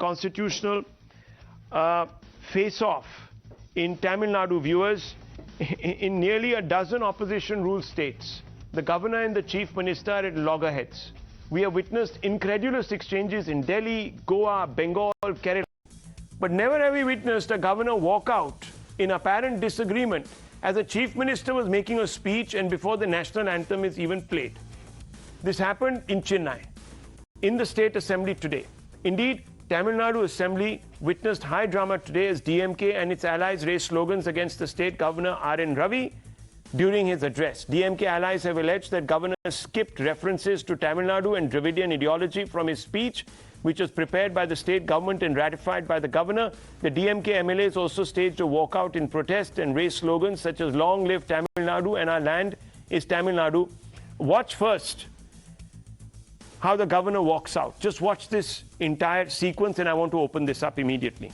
constitutional face-off in Tamil Nadu, viewers. In nearly a dozen opposition ruled states, the governor and the chief minister are at loggerheads. We have witnessed incredulous exchanges in Delhi, Goa, Bengal, Kerala. But never have we witnessed a governor walk out in apparent disagreement as the chief minister was making a speech and before the national anthem is even played. This happened in Chennai, in the state assembly today. Indeed, Tamil Nadu Assembly witnessed high drama today as DMK and its allies raised slogans against the state governor RN Ravi during his address. DMK allies have alleged that governor skipped references to Tamil Nadu and Dravidian ideology from his speech, which was prepared by the state government and ratified by the governor. The DMK MLAs also staged a walkout in protest and raised slogans such as "Long live Tamil Nadu" and "Our land is Tamil Nadu." Watch first how the governor walks out. Just watch this entire sequence, and I want to open this up immediately.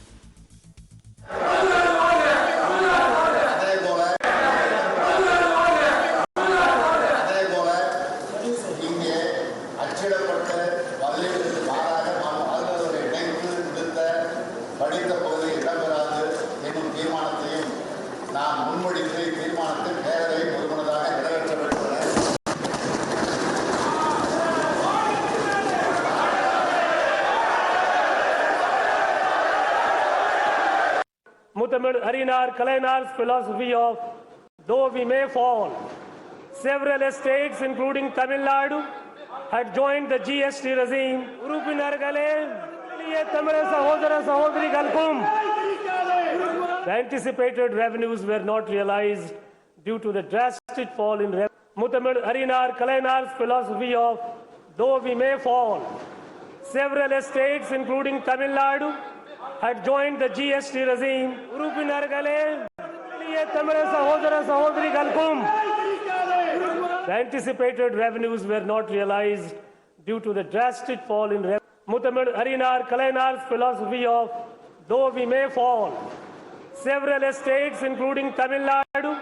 Harinar Kalainar's philosophy of though we may fall. Several states, including Tamil Nadu, had joined the GST regime. The anticipated revenues were not realized due to the drastic fall in revenue. Harinar Kalainar's philosophy of though we may fall. Several states, including Tamil Nadu, had joined the GST regime. The anticipated revenues were not realized due to the drastic fall in revenue. Harinar Kalainar's philosophy of though we may fall. Several states, including Tamil Nadu,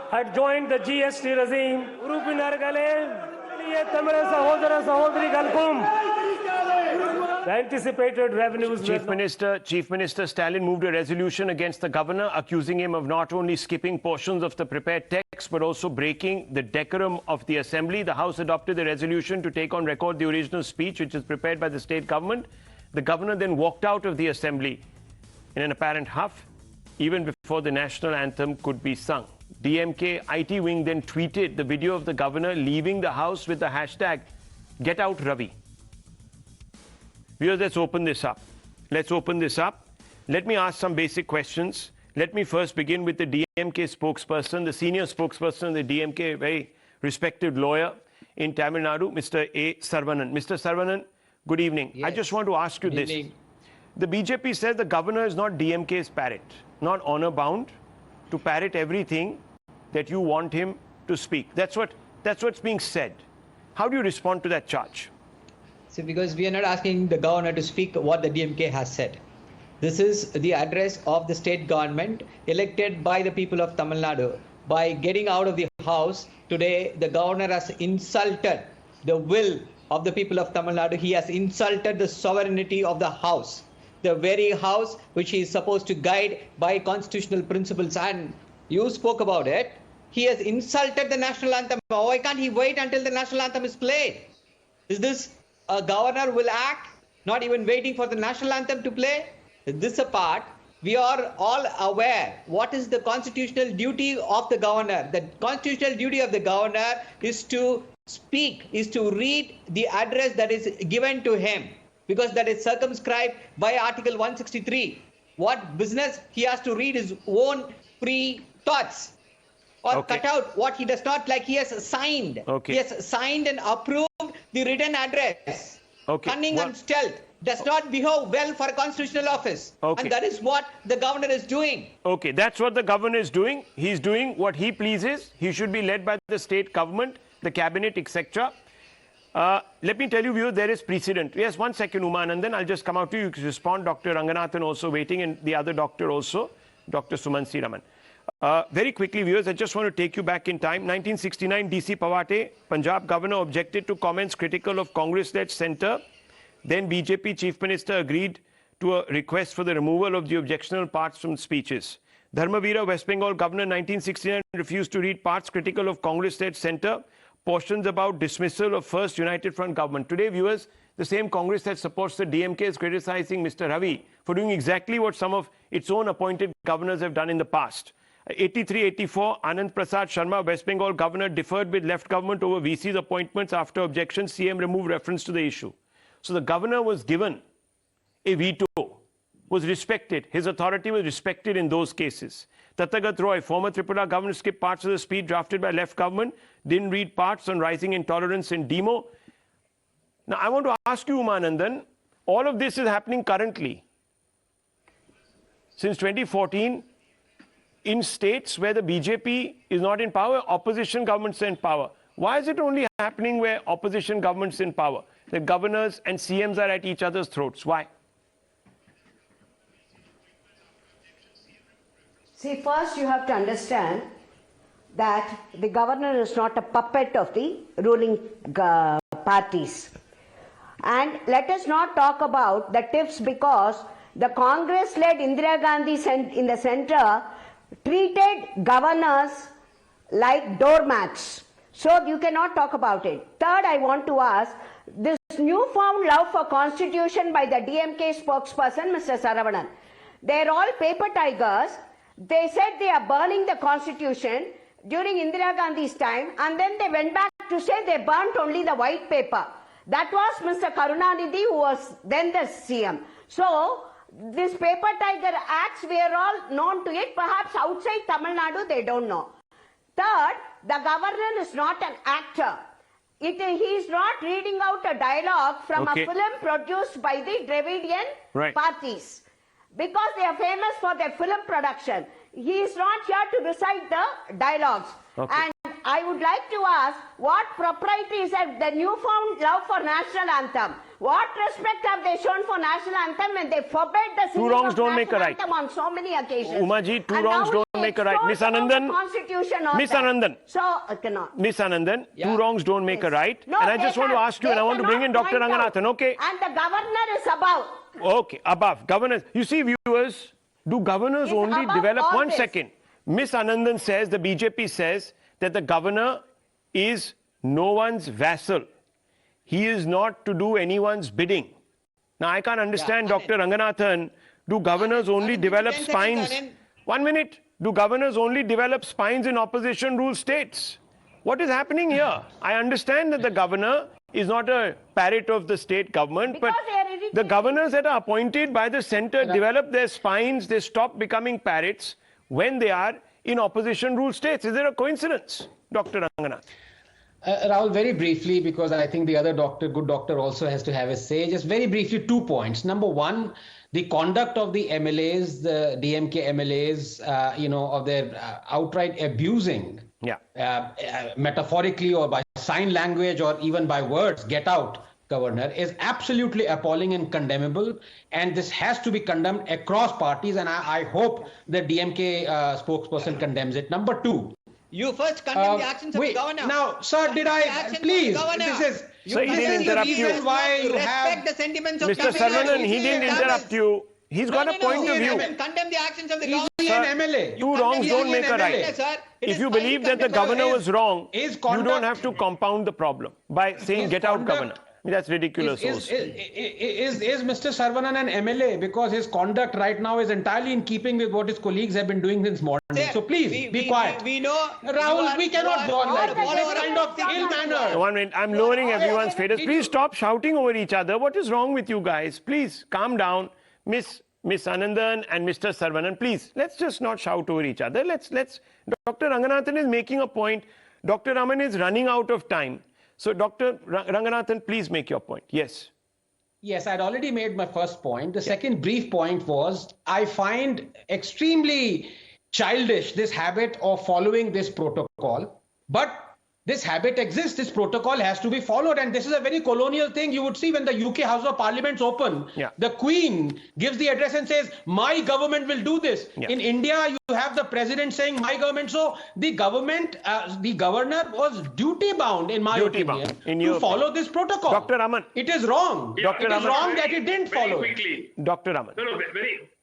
had joined the GST regime. The anticipated revenues. Chief Minister Stalin moved a resolution against the governor, accusing him of not only skipping portions of the prepared text, but also breaking the decorum of the assembly. The House adopted the resolution to take on record the original speech, which is prepared by the state government. The governor then walked out of the assembly in an apparent huff, even before the national anthem could be sung. DMK IT wing then tweeted the video of the governor leaving the house with the hashtag #GetOutRavi. Viewers, let's open this up. Let me ask some basic questions. Let me first begin with the DMK spokesperson, the senior spokesperson of the DMK, very respected lawyer in Tamil Nadu, Mr. A. Sarvanan. Mr. Sarvanan, good evening. Yes. I just want to ask you this. The BJP says the governor is not DMK's parrot, not honor-bound to parrot everything that you want him to speak. That's what's being said. How do you respond to that charge? See, because we are not asking the governor to speak what the DMK has said. This is the address of the state government elected by the people of Tamil Nadu. By getting out of the house today, the governor has insulted the will of the people of Tamil Nadu. He has insulted the sovereignty of the house, the very house which he is supposed to guide by constitutional principles. And you spoke about it. He has insulted the national anthem. Why can't he wait until the national anthem is played? Is this a governor will act, not even waiting for the national anthem to play? This apart, we are all aware what is the constitutional duty of the governor. The constitutional duty of the governor is to speak, is to read the address that is given to him, because that is circumscribed by Article 163. What business he has to read his own free thoughts, or cut out what he does not like. He has signed. He has signed and approved the written address. Cunning and stealth does not behave well for a constitutional office. And that is what the governor is doing. That's what the governor is doing. He's doing what he pleases. He should be led by the state government, the cabinet, etc. Let me tell you, viewers, there is precedent. Yes, 1 second, Uma, and then I'll just come out to you. You can respond. Dr. Ranganathan also waiting, and the other doctor also, Dr. Sumansi Raman. Very quickly, viewers, I just want to take you back in time. 1969, DC Pawate, Punjab governor, objected to comments critical of Congress-led centre. Then BJP chief minister agreed to a request for the removal of the objectionable parts from speeches. Dharmavira, West Bengal Governor 1969, refused to read parts critical of Congress-led centre, portions about dismissal of First United Front government. Today, viewers, the same Congress that supports the DMK is criticizing Mr. Ravi for doing exactly what some of its own appointed governors have done in the past. 83-84, Anand Prasad Sharma, West Bengal Governor, differed with left government over VC's appointments after objections. CM removed reference to the issue. So the governor was given a veto, was respected. His authority was respected in those cases. Tathagat Roy, former Tripura governor, skipped parts of the speech drafted by left government, didn't read parts on rising intolerance in demo. Now, I want to ask you, Umanandan, all of this is happening currently. Since 2014, in states where the BJP is not in power, opposition governments are in power. Why is it only happening where opposition governments are in power? The governors and CMs are at each other's throats. Why? See, first you have to understand that the governor is not a puppet of the ruling parties. And let us not talk about the tips, because the Congress-led Indira Gandhi in the center treated governors like doormats. So you cannot talk about it. Third, I want to ask, this newfound love for constitution by the DMK spokesperson, Mr. Saravanan, they're all paper tigers. They said they are burning the constitution during Indira Gandhi's time, and then they went back to say they burnt only the white paper. That was Mr. Karunanidhi, who was then the CM. So, this paper tiger acts, we are all known to it. Perhaps outside Tamil Nadu, they don't know. Third, the governor is not an actor. He is not reading out a dialogue from a film produced by the Dravidian parties. Because they are famous for their film production. He is not here to recite the dialogues. And I would like to ask, what propriety is the newfound love for national anthem? What respect have they shown for national anthem when they forbade the singing of national anthem on so many occasions? Umaji, two wrongs don't make a right. Miss Anandan, Miss Anandan, so I cannot. Miss Anandan, two wrongs don't make a right. No, and I just want to ask you, and I want to bring in Dr. Ranganathan, okay? And the governor is above. Okay, above. Governors. You see, viewers, do governors only develop... One second. Miss Anandan says, the BJP says, that the governor is no one's vassal. He is not to do anyone's bidding. Now, I can't understand, Dr. Ranganathan, do governors only develop spines? 1 minute. Do governors only develop spines in opposition rule states? What is happening here? I understand that the governor is not a parrot of the state government, but the governors that are appointed by the centre develop their spines, they stop becoming parrots when they are in opposition rule states. Is there a coincidence, Dr. Ranganath? Rahul, very briefly, because I think the other good doctor also has to have a say. Just very briefly, 2 points. Number one, the conduct of the MLAs, the DMK MLAs, of their outright abusing, metaphorically or by sign language or even by words, get out, governor, is absolutely appalling and condemnable. And this has to be condemned across parties. And I hope the DMK spokesperson condemns it. Number two. You first condemn the actions of the governor. Now, sir, did I please? This is. So he didn't interrupt you. Why you respect the sentiments of Mr. Sarvanan, he didn't interrupt you. He's got a point of view. Condemn the actions of the governor. An MLA. Two wrongs don't make a right. If you believe that the governor was wrong, you don't have to compound the problem by saying get out, governor. That's ridiculous. Is Mr. Sarvanan an MLA? Because his conduct right now is entirely in keeping with what his colleagues have been doing since morning. So please, be quiet. We know. Rahul, we cannot go on like this. This kind of ill manner. 1 minute. I'm lowering everyone's status. Please stop shouting over each other. What is wrong with you guys? Please calm down. Miss Anandan and Mr. Sarvanan, please, let's just not shout over each other. Let's. Dr. Ranganathan is making a point. Dr. Raman is running out of time. So, Dr. Ranganathan, please make your point. Yes. Yes, I'd already made my first point. The second brief point was, I find extremely childish this habit of following this protocol. But This habit exists. This protocol has to be followed. And this is a very colonial thing. You would see when the UK House of Parliament's open, the Queen gives the address and says, my government will do this. In India, you have the president saying, my government. So the government, the governor was duty bound, in my opinion, to follow this protocol. Dr. Raman. It is wrong. Dr. It is Raman. wrong that it didn't follow. Very quickly. Dr. Raman. No,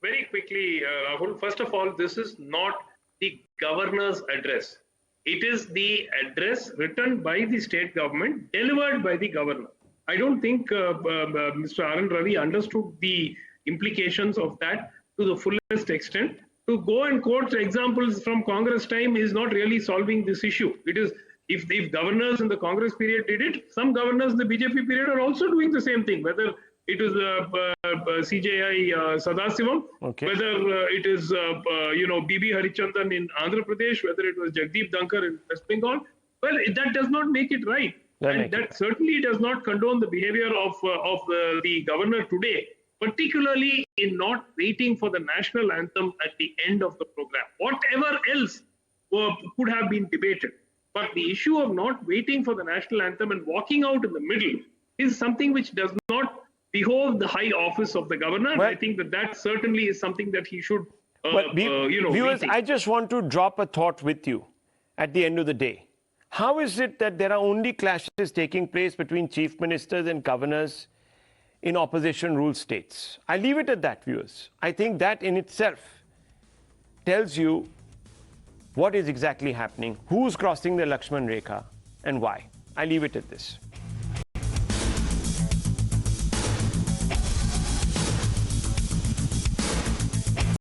very quickly, Rahul. First of all, this is not the governor's address. It is the address written by the state government, delivered by the governor. I don't think Mr. RN Ravi understood the implications of that to the fullest extent. To go and quote examples from Congress time is not really solving this issue. It is, if governors in the Congress period did it, some governors in the BJP period are also doing the same thing, whether it is CJI Sadasivam, whether it is BB Harichandan in Andhra Pradesh, whether it was Jagdeep Dhankar in West Bengal. Well, that does not make it right, and that certainly does not condone the behavior of the governor today, particularly in not waiting for the national anthem at the end of the program. Whatever else could have been debated, but the issue of not waiting for the national anthem and walking out in the middle is something which does not behove the high office of the governor. Well, I think that certainly is something that he should, viewers, rethink. I just want to drop a thought with you at the end of the day. How is it that there are only clashes taking place between chief ministers and governors in opposition ruled states? I leave it at that, viewers. I think that in itself tells you what is exactly happening, who's crossing the Lakshman Rekha, and why. I leave it at this.